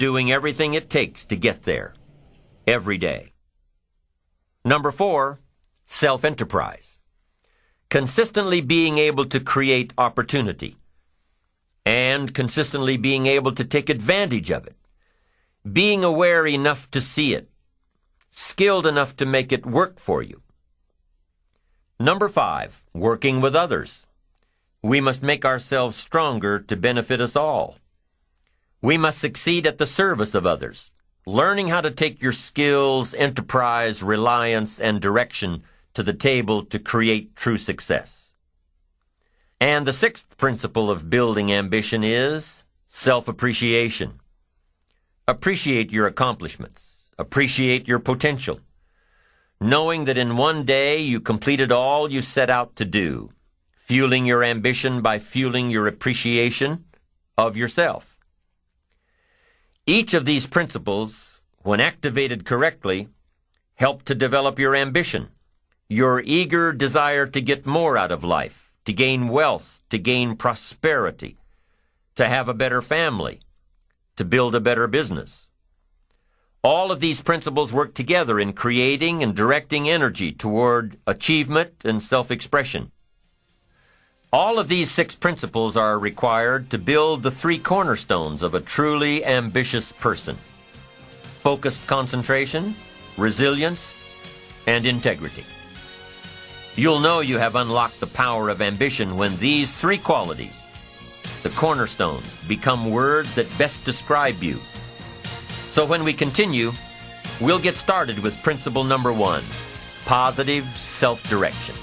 doing everything it takes to get there, every day. Number 4, self-enterprise. Consistently being able to create opportunity and consistently being able to take advantage of it. Being aware enough to see it, skilled enough to make it work for you. Number 5, working with others. We must make ourselves stronger to benefit us all. We must succeed at the service of others, learning how to take your skills, enterprise, reliance, and direction to the table to create true success. And the 6th principle of building ambition is self-appreciation. Appreciate your accomplishments. Appreciate your potential. Knowing that in one day you completed all you set out to do, fueling your ambition by fueling your appreciation of yourself. Each of these principles, when activated correctly, help to develop your ambition, your eager desire to get more out of life, to gain wealth, to gain prosperity, to have a better family, to build a better business. All of these principles work together in creating and directing energy toward achievement and self-expression. All of these 6 principles are required to build the 3 cornerstones of a truly ambitious person: focused concentration, resilience, and integrity. You'll know you have unlocked the power of ambition when these 3 qualities, the cornerstones, become words that best describe you. So when we continue, we'll get started with principle number 1, positive self-direction.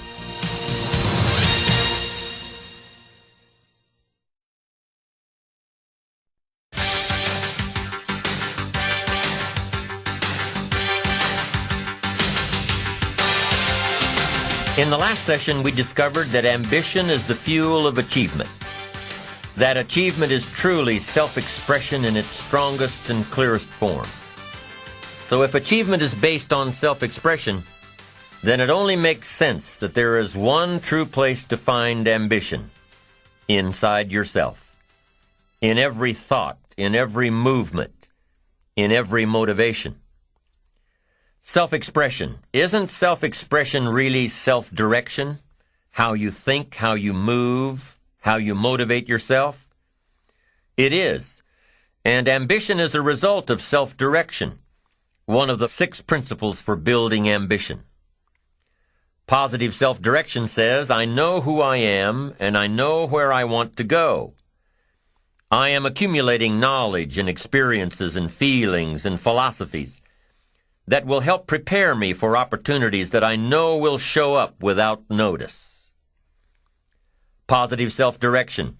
In the last session, we discovered that ambition is the fuel of achievement. That achievement is truly self-expression in its strongest and clearest form. So if achievement is based on self-expression, then it only makes sense that there is one true place to find ambition: inside yourself. In every thought, in every movement, in every motivation. Self-expression. Isn't self-expression really self-direction? How you think, how you move, how you motivate yourself? It is. And ambition is a result of self-direction, one of the 6 principles for building ambition. Positive self-direction says, I know who I am and I know where I want to go. I am accumulating knowledge and experiences and feelings and philosophies that will help prepare me for opportunities that I know will show up without notice. Positive self-direction.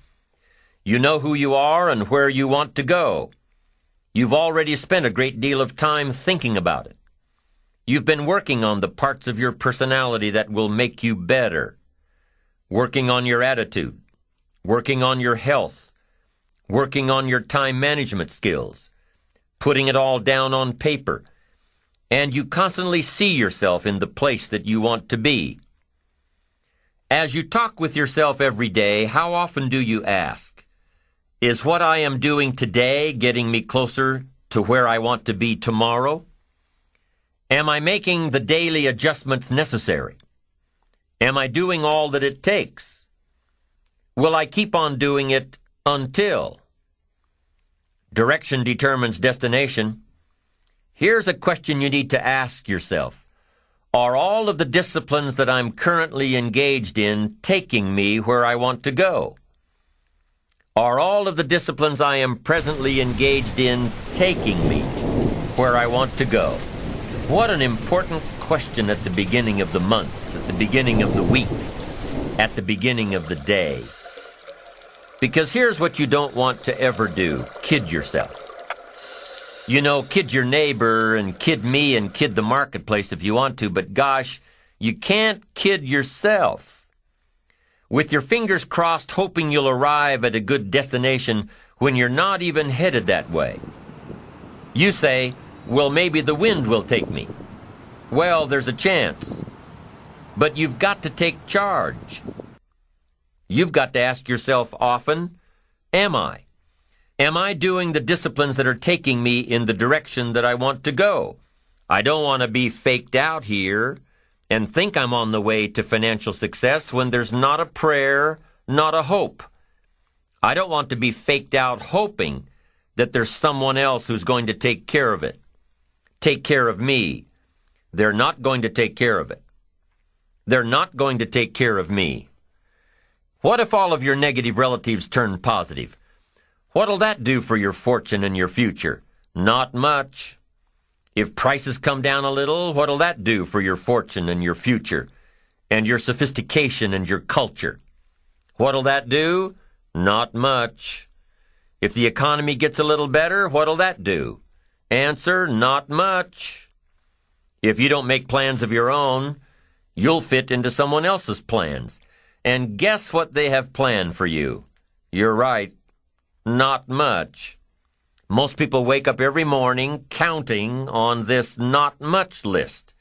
You know who you are and where you want to go. You've already spent a great deal of time thinking about it. You've been working on the parts of your personality that will make you better. Working on your attitude. Working on your health. Working on your time management skills. Putting it all down on paper. And you constantly see yourself in the place that you want to be. As you talk with yourself every day, how often do you ask, is what I am doing today getting me closer to where I want to be tomorrow? Am I making the daily adjustments necessary? Am I doing all that it takes? Will I keep on doing it until? Direction determines destination. Here's a question you need to ask yourself. Are all of the disciplines that I'm currently engaged in taking me where I want to go? Are all of the disciplines I am presently engaged in taking me where I want to go? What an important question at the beginning of the month, at the beginning of the week, at the beginning of the day. Because here's what you don't want to ever do: kid yourself. You know, kid your neighbor and kid me and kid the marketplace if you want to, but gosh, you can't kid yourself. With your fingers crossed hoping you'll arrive at a good destination when you're not even headed that way. You say, well, maybe the wind will take me. Well, there's a chance. But you've got to take charge. You've got to ask yourself often, am I? Am I doing the disciplines that are taking me in the direction that I want to go? I don't want to be faked out here and think I'm on the way to financial success when there's not a prayer, not a hope. I don't want to be faked out hoping that there's someone else who's going to take care of it. Take care of me. They're not going to take care of it. They're not going to take care of me. What if all of your negative relatives turn positive? What'll that do for your fortune and your future? Not much. If prices come down a little, what'll that do for your fortune and your future and your sophistication and your culture? What'll that do? Not much. If the economy gets a little better, what'll that do? Answer, not much. If you don't make plans of your own, you'll fit into someone else's plans. And guess what they have planned for you? You're right. Not much. Most people wake up every morning counting on this not much list.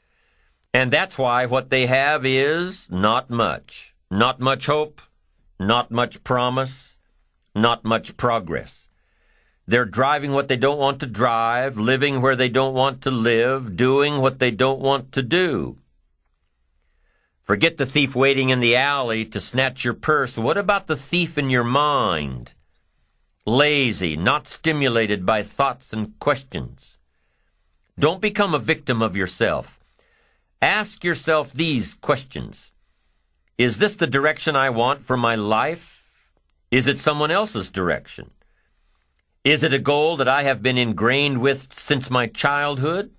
And that's why what they have is not much. Not much hope, not much promise, not much progress. They're driving what they don't want to drive, living where they don't want to live, doing what they don't want to do. Forget the thief waiting in the alley to snatch your purse. What about the thief in your mind? Lazy, not stimulated by thoughts and questions. Don't become a victim of yourself. Ask yourself these questions. Is this the direction I want for my life? Is it someone else's direction? Is it a goal that I have been ingrained with since my childhood?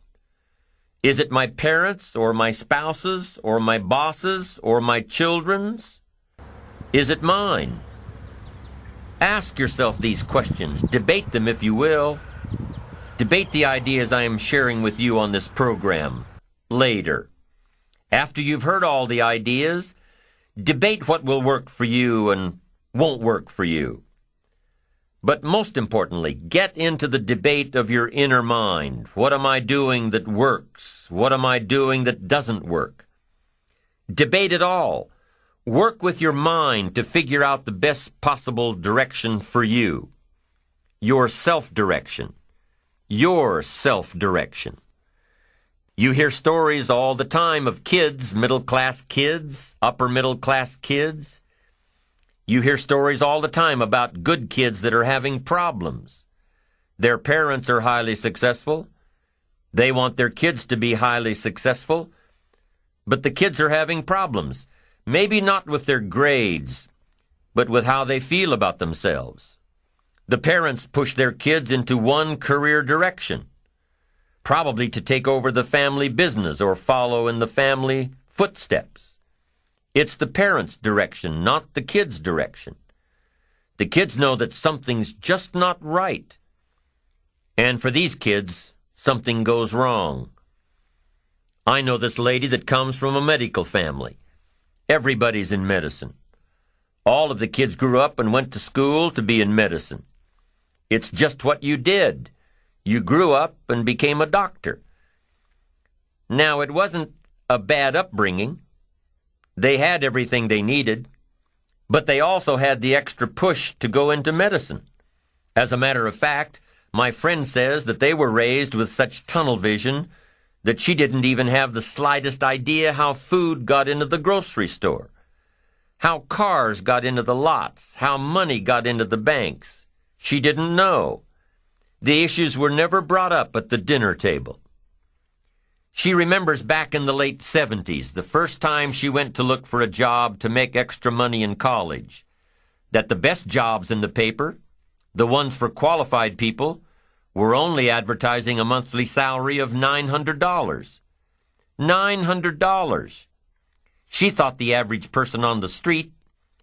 Is it my parents' or my spouse's or my boss's or my children's? Is it mine? Ask yourself these questions. Debate them if you will. Debate the ideas I am sharing with you on this program later. After you've heard all the ideas, debate what will work for you and won't work for you. But most importantly, get into the debate of your inner mind. What am I doing that works? What am I doing that doesn't work? Debate it all. Work with your mind to figure out the best possible direction for you. Your self-direction. Your self-direction. You hear stories all the time of kids, middle-class kids, upper-middle-class kids. You hear stories all the time about good kids that are having problems. Their parents are highly successful. They want their kids to be highly successful. But the kids are having problems. Maybe not with their grades, but with how they feel about themselves. The parents push their kids into one career direction, probably to take over the family business or follow in the family footsteps. It's the parents' direction, not the kids' direction. The kids know that something's just not right. And for these kids, something goes wrong. I know this lady that comes from a medical family. Everybody's in medicine. All of the kids grew up and went to school to be in medicine. It's just what you did. You grew up and became a doctor. Now, it wasn't a bad upbringing. They had everything they needed, but they also had the extra push to go into medicine. As a matter of fact, my friend says that they were raised with such tunnel vision that she didn't even have the slightest idea how food got into the grocery store, how cars got into the lots, how money got into the banks. She didn't know. The issues were never brought up at the dinner table. She remembers back in the late 70s, the first time she went to look for a job to make extra money in college, that the best jobs in the paper, the ones for qualified people, were only advertising a monthly salary of $900. $900. She thought the average person on the street,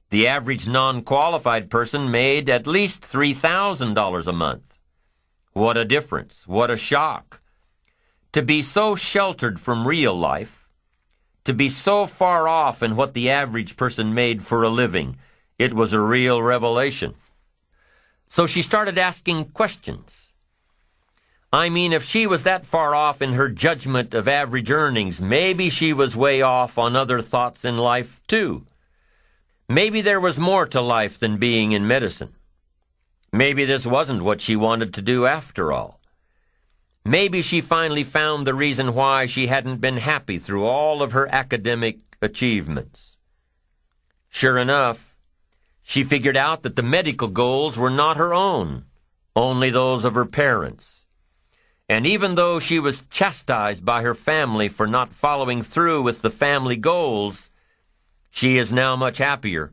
the average non-qualified person, made at least $3,000 a month. What a difference. What a shock. To be so sheltered from real life, to be so far off in what the average person made for a living, it was a real revelation. So she started asking questions. I mean, if she was that far off in her judgment of average earnings, maybe she was way off on other thoughts in life, too. Maybe there was more to life than being in medicine. Maybe this wasn't what she wanted to do after all. Maybe she finally found the reason why she hadn't been happy through all of her academic achievements. Sure enough, she figured out that the medical goals were not her own, only those of her parents. And even though she was chastised by her family for not following through with the family goals, she is now much happier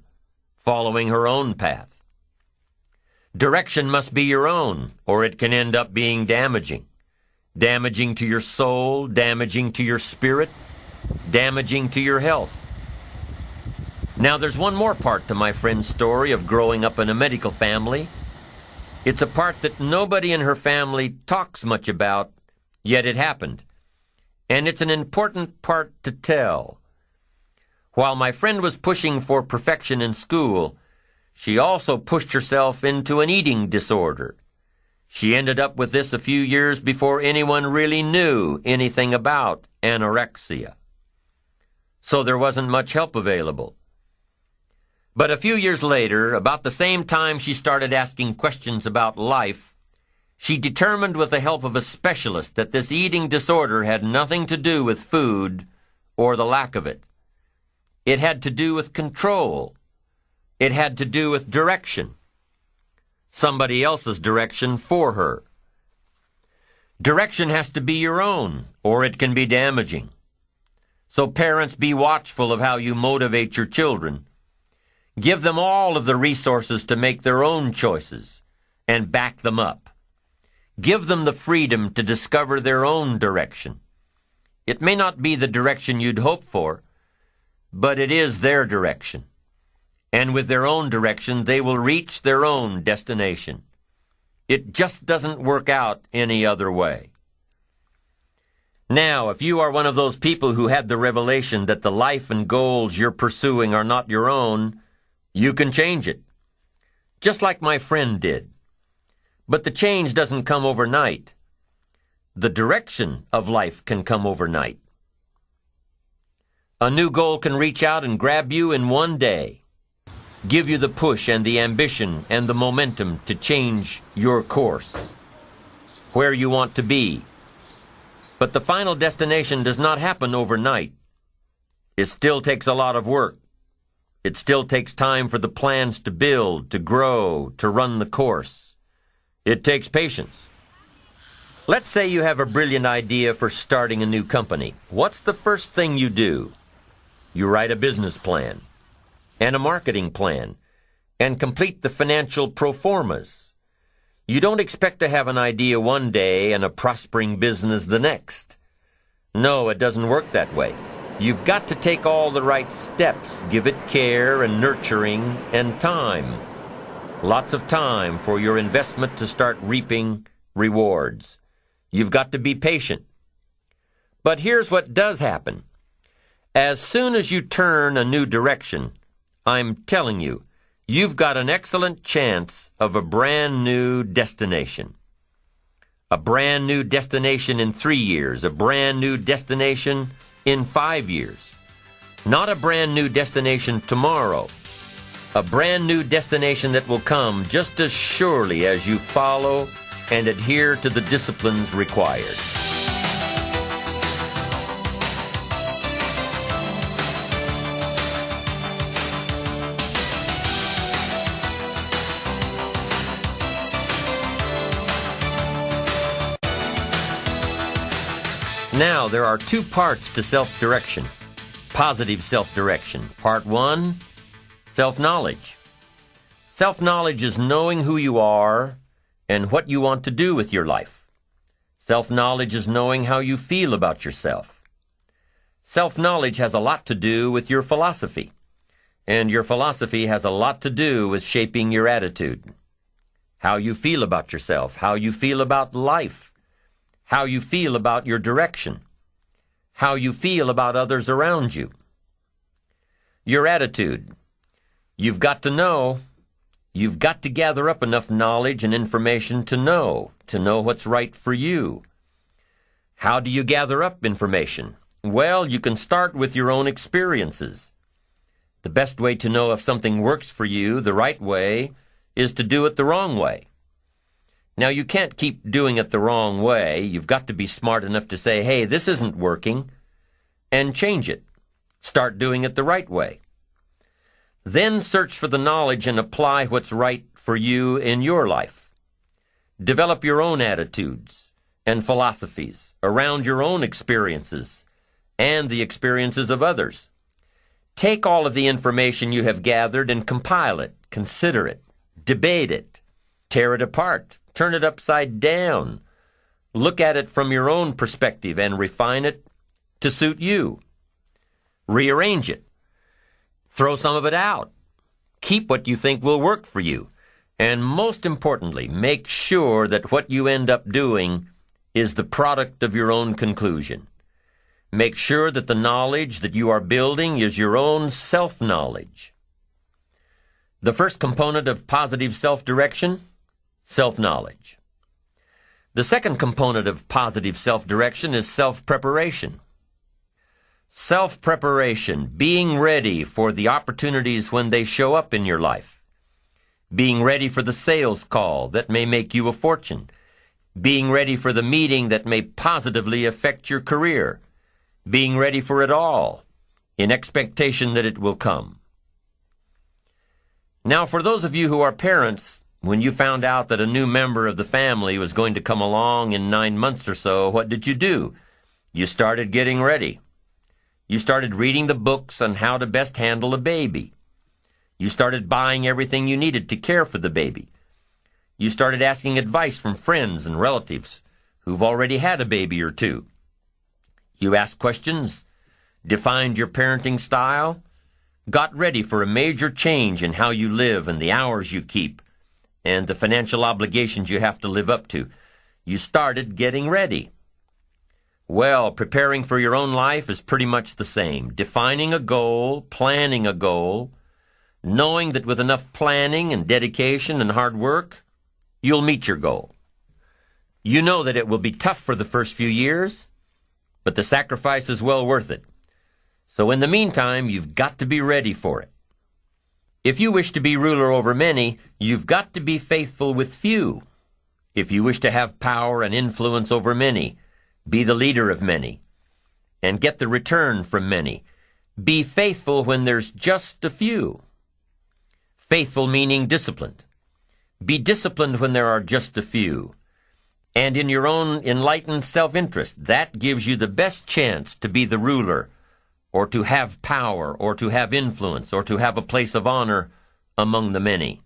following her own path. Direction must be your own, or it can end up being damaging. Damaging to your soul, damaging to your spirit, damaging to your health. Now there's one more part to my friend's story of growing up in a medical family. It's a part that nobody in her family talks much about, yet it happened. And it's an important part to tell. While my friend was pushing for perfection in school, she also pushed herself into an eating disorder. She ended up with this a few years before anyone really knew anything about anorexia. So there wasn't much help available. But a few years later, about the same time she started asking questions about life, she determined with the help of a specialist that this eating disorder had nothing to do with food or the lack of it. It had to do with control. It had to do with direction. Somebody else's direction for her. Direction has to be your own, or it can be damaging. So parents, be watchful of how you motivate your children. Give them all of the resources to make their own choices and back them up. Give them the freedom to discover their own direction. It may not be the direction you'd hope for, but it is their direction. And with their own direction, they will reach their own destination. It just doesn't work out any other way. Now, if you are one of those people who had the revelation that the life and goals you're pursuing are not your own, you can change it, just like my friend did. But the change doesn't come overnight. The direction of life can come overnight. A new goal can reach out and grab you in one day, give you the push and the ambition and the momentum to change your course, where you want to be. But the final destination does not happen overnight. It still takes a lot of work. It still takes time for the plans to build, to grow, to run the course. It takes patience. Let's say you have a brilliant idea for starting a new company. What's the first thing you do? You write a business plan and a marketing plan and complete the financial pro formas. You don't expect to have an idea one day and a prospering business the next. No, it doesn't work that way. You've got to take all the right steps, give it care and nurturing and time. Lots of time for your investment to start reaping rewards. You've got to be patient. But here's what does happen. As soon as you turn a new direction, I'm telling you, you've got an excellent chance of a brand new destination. A brand new destination in 3 years, a brand new destination in 5 years. Not a brand new destination tomorrow. A brand new destination that will come just as surely as you follow and adhere to the disciplines required. Now, there are 2 parts to self-direction, positive self-direction. Part 1, self-knowledge. Self-knowledge is knowing who you are and what you want to do with your life. Self-knowledge is knowing how you feel about yourself. Self-knowledge has a lot to do with your philosophy, and your philosophy has a lot to do with shaping your attitude. How you feel about yourself, how you feel about life, how you feel about your direction, how you feel about others around you. Your attitude. You've got to know. You've got to gather up enough knowledge and information to know what's right for you. How do you gather up information? Well, you can start with your own experiences. The best way to know if something works for you the right way is to do it the wrong way. Now, you can't keep doing it the wrong way. You've got to be smart enough to say, hey, this isn't working, and change it. Start doing it the right way. Then search for the knowledge and apply what's right for you in your life. Develop your own attitudes and philosophies around your own experiences and the experiences of others. Take all of the information you have gathered and compile it, consider it, debate it, tear it apart, turn it upside down. Look at it from your own perspective and refine it to suit you. Rearrange it. Throw some of it out. Keep what you think will work for you. And most importantly, make sure that what you end up doing is the product of your own conclusion. Make sure that the knowledge that you are building is your own self-knowledge. The first component of positive self-direction, self-knowledge. The second component of positive self-direction is self-preparation. Self-preparation, being ready for the opportunities when they show up in your life. Being ready for the sales call that may make you a fortune. Being ready for the meeting that may positively affect your career. Being ready for it all, in expectation that it will come. Now, for those of you who are parents, when you found out that a new member of the family was going to come along in 9 months or so, what did you do? You started getting ready. You started reading the books on how to best handle a baby. You started buying everything you needed to care for the baby. You started asking advice from friends and relatives who've already had a baby or two. You asked questions, defined your parenting style, got ready for a major change in how you live and the hours you keep, and the financial obligations you have to live up to. You started getting ready. Well, preparing for your own life is pretty much the same. Defining a goal, planning a goal, knowing that with enough planning and dedication and hard work, you'll meet your goal. You know that it will be tough for the first few years, but the sacrifice is well worth it. So in the meantime, you've got to be ready for it. If you wish to be ruler over many, you've got to be faithful with few. If you wish to have power and influence over many, be the leader of many, and get the return from many. Be faithful when there's just a few. Faithful meaning disciplined. Be disciplined when there are just a few. And in your own enlightened self-interest, that gives you the best chance to be the ruler, or to have power, or to have influence, or to have a place of honor among the many.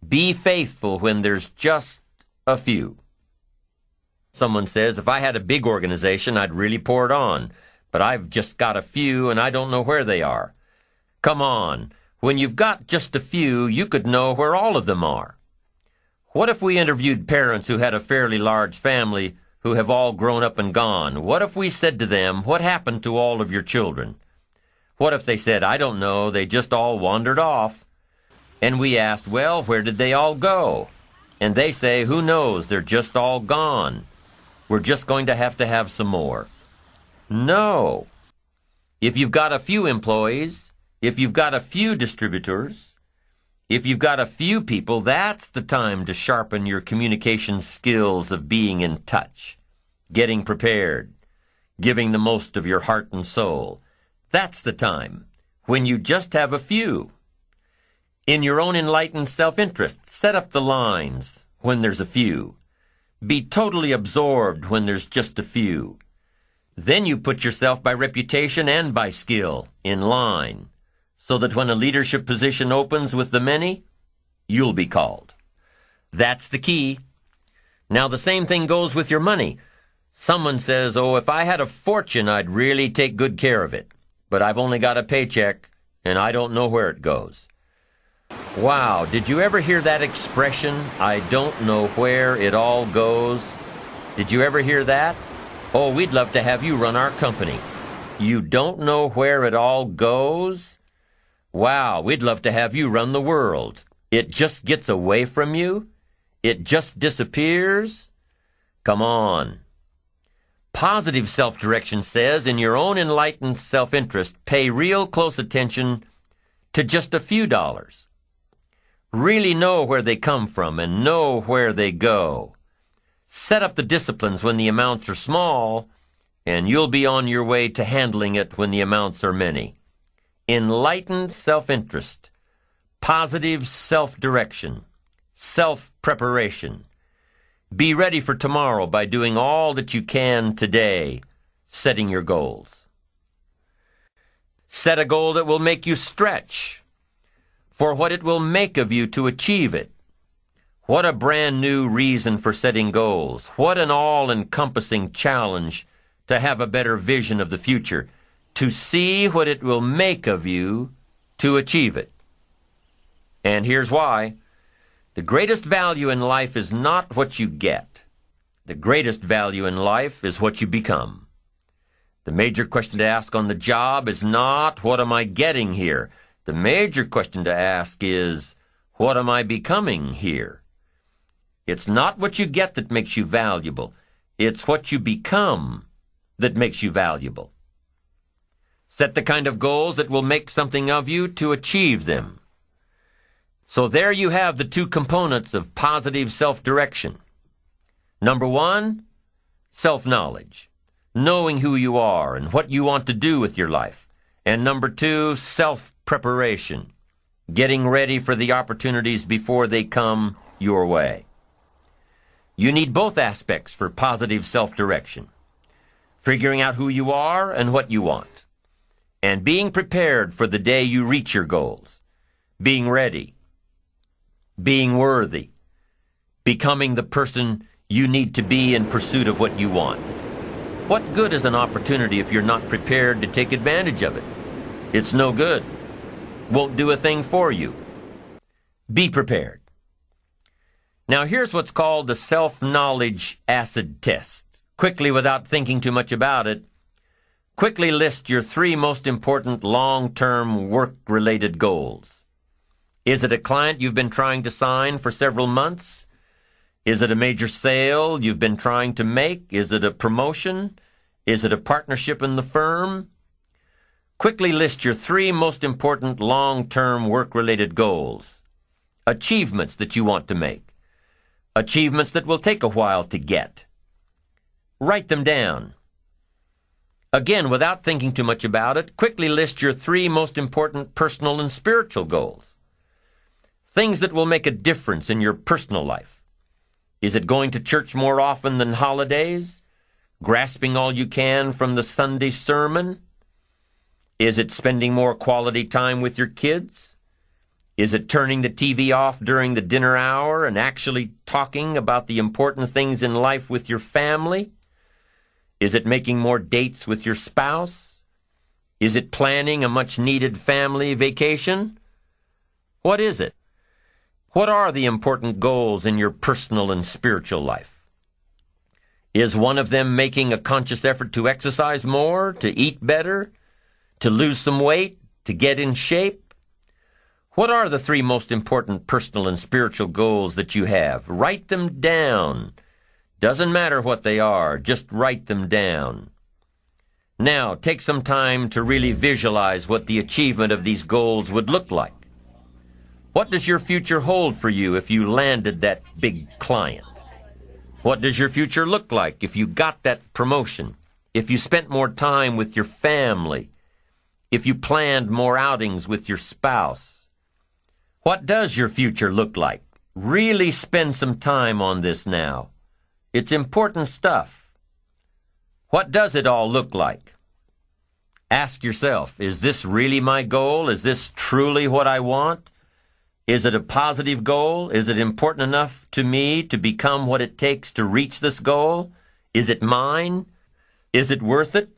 Be faithful when there's just a few. Someone says, if I had a big organization, I'd really pour it on, but I've just got a few and I don't know where they are. Come on, when you've got just a few, you could know where all of them are. What if we interviewed parents who had a fairly large family who have all grown up and gone? What if we said to them, what happened to all of your children? What if they said, I don't know, they just all wandered off? And we asked, well, where did they all go? And they say, who knows, they're just all gone. We're just going to have some more. No. If you've got a few employees, if you've got a few distributors, if you've got a few people, that's the time to sharpen your communication skills of being in touch, getting prepared, giving the most of your heart and soul. That's the time when you just have a few. In your own enlightened self-interest, set up the lines when there's a few. Be totally absorbed when there's just a few. Then you put yourself by reputation and by skill in line, so that when a leadership position opens with the many, you'll be called. That's the key. Now the same thing goes with your money. Someone says, oh, if I had a fortune, I'd really take good care of it. But I've only got a paycheck, and I don't know where it goes. Wow, did you ever hear that expression, I don't know where it all goes? Did you ever hear that? Oh, we'd love to have you run our company. You don't know where it all goes? Wow, we'd love to have you run the world. It just gets away from you? It just disappears? Come on. Positive self-direction says, in your own enlightened self-interest, pay real close attention to just a few dollars. Really know where they come from and know where they go. Set up the disciplines when the amounts are small, and you'll be on your way to handling it when the amounts are many. Enlightened self-interest, positive self-direction, self-preparation. Be ready for tomorrow by doing all that you can today, setting your goals. Set a goal that will make you stretch for what it will make of you to achieve it. What a brand new reason for setting goals. What an all-encompassing challenge to have a better vision of the future, to see what it will make of you to achieve it. And here's why. The greatest value in life is not what you get. The greatest value in life is what you become. The major question to ask on the job is not, what am I getting here? The major question to ask is, what am I becoming here? It's not what you get that makes you valuable. It's what you become that makes you valuable. Set the kind of goals that will make something of you to achieve them. So there you have the two components of positive self-direction. Number one, self-knowledge, knowing who you are and what you want to do with your life. And number two, self-preparation, getting ready for the opportunities before they come your way. You need both aspects for positive self-direction, figuring out who you are and what you want, and being prepared for the day you reach your goals, being ready, being worthy, becoming the person you need to be in pursuit of what you want. What good is an opportunity if you're not prepared to take advantage of it? It's no good. Won't do a thing for you. Be prepared. Now here's what's called the self-knowledge acid test. Quickly, without thinking too much about it, quickly list your 3 most important long-term work-related goals. Is it a client you've been trying to sign for several months? Is it a major sale you've been trying to make? Is it a promotion? Is it a partnership in the firm? Quickly list your 3 most important long-term work-related goals. Achievements that you want to make. Achievements that will take a while to get. Write them down. Again, without thinking too much about it, quickly list your 3 most important personal and spiritual goals. Things that will make a difference in your personal life. Is it going to church more often than holidays? Grasping all you can from the Sunday sermon? Is it spending more quality time with your kids? Is it turning the TV off during the dinner hour and actually talking about the important things in life with your family? Is it making more dates with your spouse? Is it planning a much-needed family vacation? What is it? What are the important goals in your personal and spiritual life? Is one of them making a conscious effort to exercise more, to eat better, to lose some weight, to get in shape? What are the 3 most important personal and spiritual goals that you have? Write them down. Doesn't matter what they are, just write them down. Now, take some time to really visualize what the achievement of these goals would look like. What does your future hold for you if you landed that big client? What does your future look like if you got that promotion? If you spent more time with your family? If you planned more outings with your spouse? What does your future look like? Really spend some time on this now. It's important stuff. What does it all look like? Ask yourself, is this really my goal? Is this truly what I want? Is it a positive goal? Is it important enough to me to become what it takes to reach this goal? Is it mine? Is it worth it?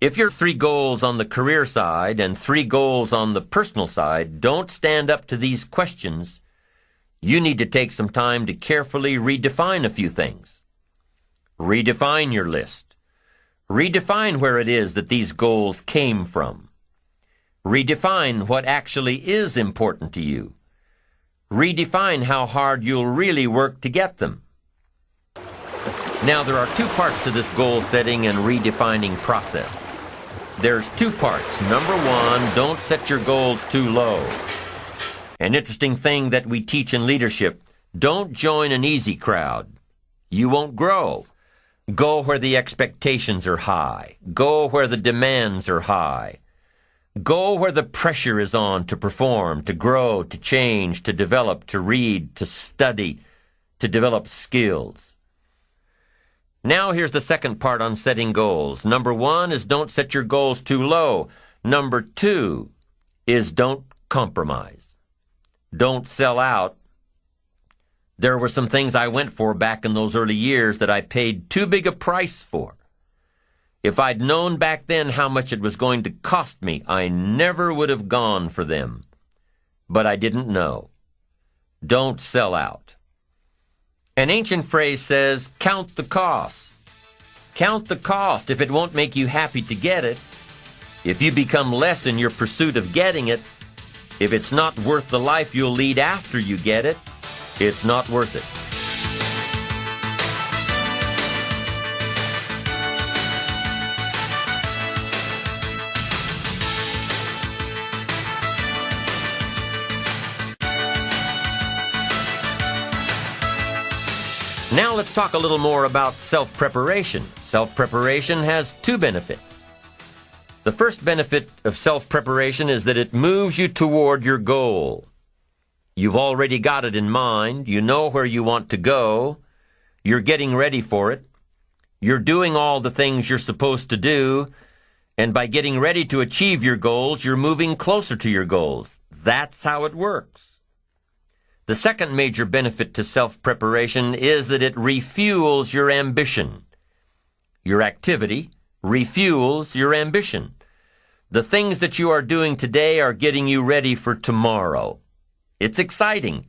If your 3 goals on the career side and 3 goals on the personal side don't stand up to these questions, you need to take some time to carefully redefine a few things. Redefine your list. Redefine where it is that these goals came from. Redefine what actually is important to you. Redefine how hard you'll really work to get them. Now, there are 2 parts to this goal setting and redefining process. There's 2 parts. Number 1, don't set your goals too low. An interesting thing that we teach in leadership: don't join an easy crowd. You won't grow. Go where the expectations are high. Go where the demands are high. Go where the pressure is on to perform, to grow, to change, to develop, to read, to study, to develop skills. Now here's the second part on setting goals. Number 1 is don't set your goals too low. Number 2 is don't compromise. Don't sell out. There were some things I went for back in those early years that I paid too big a price for. If I'd known back then how much it was going to cost me, I never would have gone for them. But I didn't know. Don't sell out. An ancient phrase says, count the cost. Count the cost if it won't make you happy to get it. If you become less in your pursuit of getting it, if it's not worth the life you'll lead after you get it, it's not worth it. Now let's talk a little more about self-preparation. Self-preparation has 2 benefits. The first benefit of self-preparation is that it moves you toward your goal. You've already got it in mind. You know where you want to go. You're getting ready for it. You're doing all the things you're supposed to do. And by getting ready to achieve your goals, you're moving closer to your goals. That's how it works. The second major benefit to self-preparation is that it refuels your ambition. Your activity refuels your ambition. The things that you are doing today are getting you ready for tomorrow. It's exciting.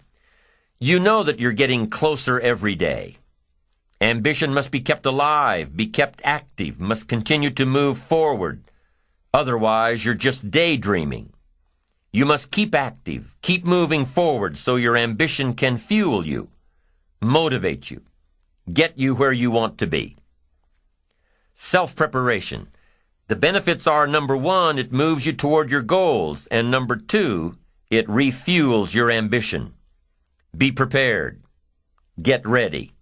You know that you're getting closer every day. Ambition must be kept alive, be kept active, must continue to move forward. Otherwise, you're just daydreaming. You must keep active, keep moving forward so your ambition can fuel you, motivate you, get you where you want to be. Self-preparation. The benefits are, number 1, it moves you toward your goals, and number 2, it refuels your ambition. Be prepared. Get ready.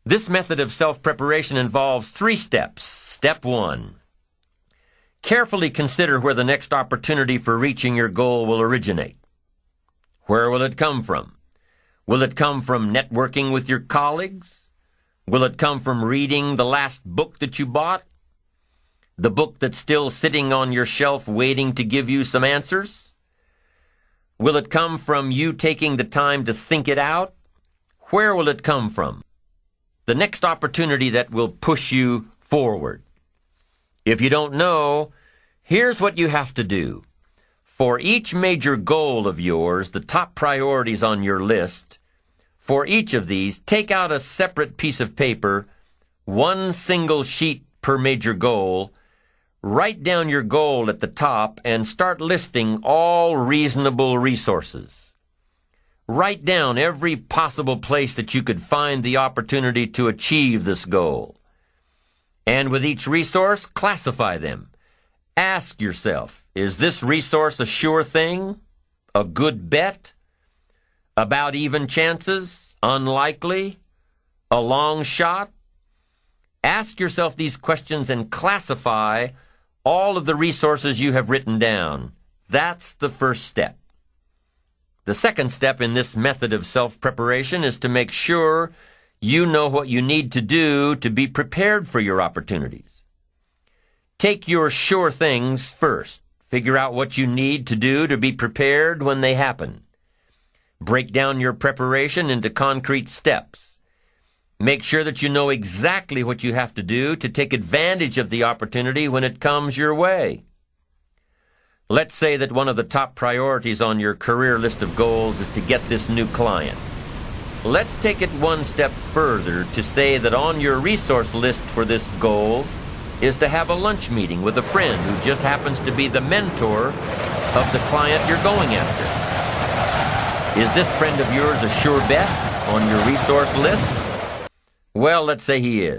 This method of self-preparation involves 3 steps. Step 1. Carefully consider where the next opportunity for reaching your goal will originate. Where will it come from? Will it come from networking with your colleagues? Will it come from reading the last book that you bought? The book that's still sitting on your shelf waiting to give you some answers? Will it come from you taking the time to think it out? Where will it come from? The next opportunity that will push you forward. If you don't know, here's what you have to do. For each major goal of yours, the top priorities on your list, for each of these, take out a separate piece of paper, 1 single sheet per major goal. Write down your goal at the top and start listing all reasonable resources. Write down every possible place that you could find the opportunity to achieve this goal. And with each resource, classify them. Ask yourself, is this resource a sure thing? A good bet? About even chances? Unlikely? A long shot? Ask yourself these questions and classify all of the resources you have written down. That's the first step. The second step in this method of self-preparation is to make sure you know what you need to do to be prepared for your opportunities. Take your sure things first. Figure out what you need to do to be prepared when they happen. Break down your preparation into concrete steps. Make sure that you know exactly what you have to do to take advantage of the opportunity when it comes your way. Let's say that one of the top priorities on your career list of goals is to get this new client. Let's take it one step further to say that on your resource list for this goal is to have a lunch meeting with a friend who just happens to be the mentor of the client you're going after. Is this friend of yours a sure bet on your resource list? Well, let's say he is.